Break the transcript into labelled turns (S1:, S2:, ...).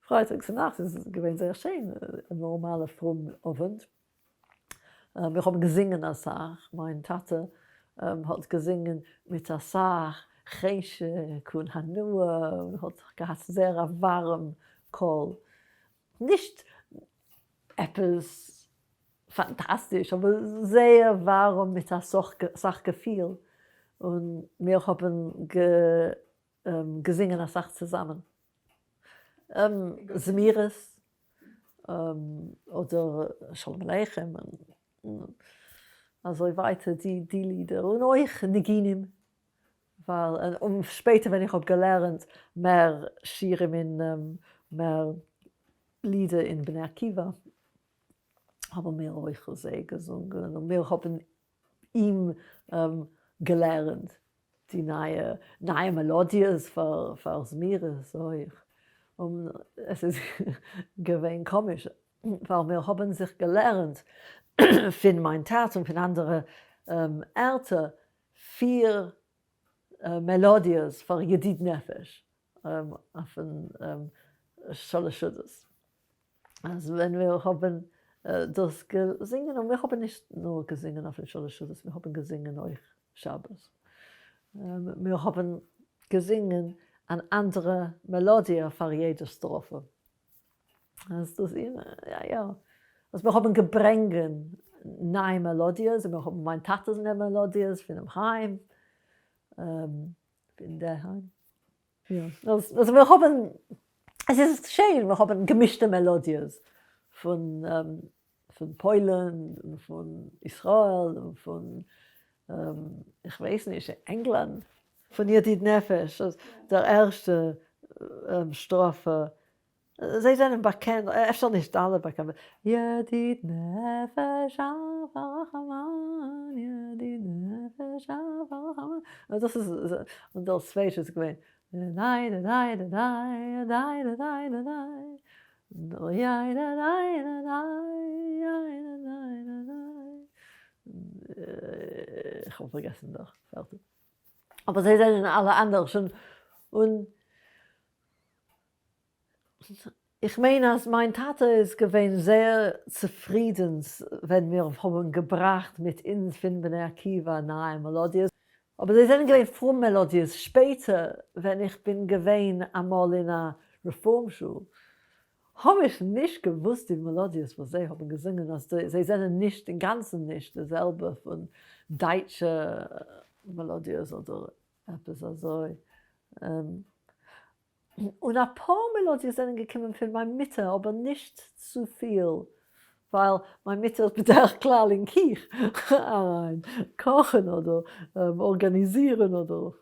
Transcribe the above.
S1: Freitagsnacht ist es gewesen sehr schön, ein normaler Abend. Wir haben gesungen als Sach. Meine Tante hat gesungen mit der Sach, Cheshe, Kun Hanua und hat gehabt sehr warm Kohl. Nicht etwas fantastisch, aber sehr warm mit der Sach gefiel. Und wir haben gesungen als Sach zusammen. Zmiris oder Shalom Aleichem. Also weiter die Lieder. Und euch Neginim. Weil, später, wenn ich habe gelernt, mehr Shirim mehr Lieder in Bnei Akiva, haben wir euch sehr gesungen. Und wir haben ihm gelernt, die neue Melodien für Zmiris. Und es ist gewesen komisch, weil wir haben sich gelernt, von meinen Taten und von anderen Eltern 4 Melodien für Yedid Nefesh auf den Shalosh. Also wenn wir haben das gesungen, und wir haben nicht nur gesungen auf den Shalosh, wir haben gesungen euch Shabbos. Wir haben gesungen an andere Melodie für jede Strophe. Also das ja. Also wir haben gebrengen neue Melodien, wir haben meine Tatas Melodien von dem Heim, in der Heim. Ja. Also wir haben, es ist schön, wir haben gemischte Melodien von Polen, von Israel, von, ich weiß nicht, England. Von Yedid Nefesh, der erste Strophe. Sie sind bekannt, schon nicht alle bekannt. Yedid Nefesh Avachaman, Yedid Nefesh Avachaman. Das ist, und das zweite ist gewesen. Ich habe vergessen doch. Fertig. Aber sie sind alle anders. Und ich meine, als meine Tate ist gewesen sehr zufrieden, wenn wir haben gebracht mit uns von Bnei Akiva nahe Melodien. Aber sie sind gewesen frohe Melodien. Später, wenn ich bin gewesen einmal in einer Reformschule, habe ich nicht gewusst, die Melodien, was sie haben gesungen. Also sie sind nicht, den ganzen nicht dasselbe von deutschen Melodien oder etwas so. Und ein paar Melodien sind gekommen von meiner Mutter, aber nicht zu viel. Weil meine Mutter bedarf klar in Kirche kochen oder organisieren oder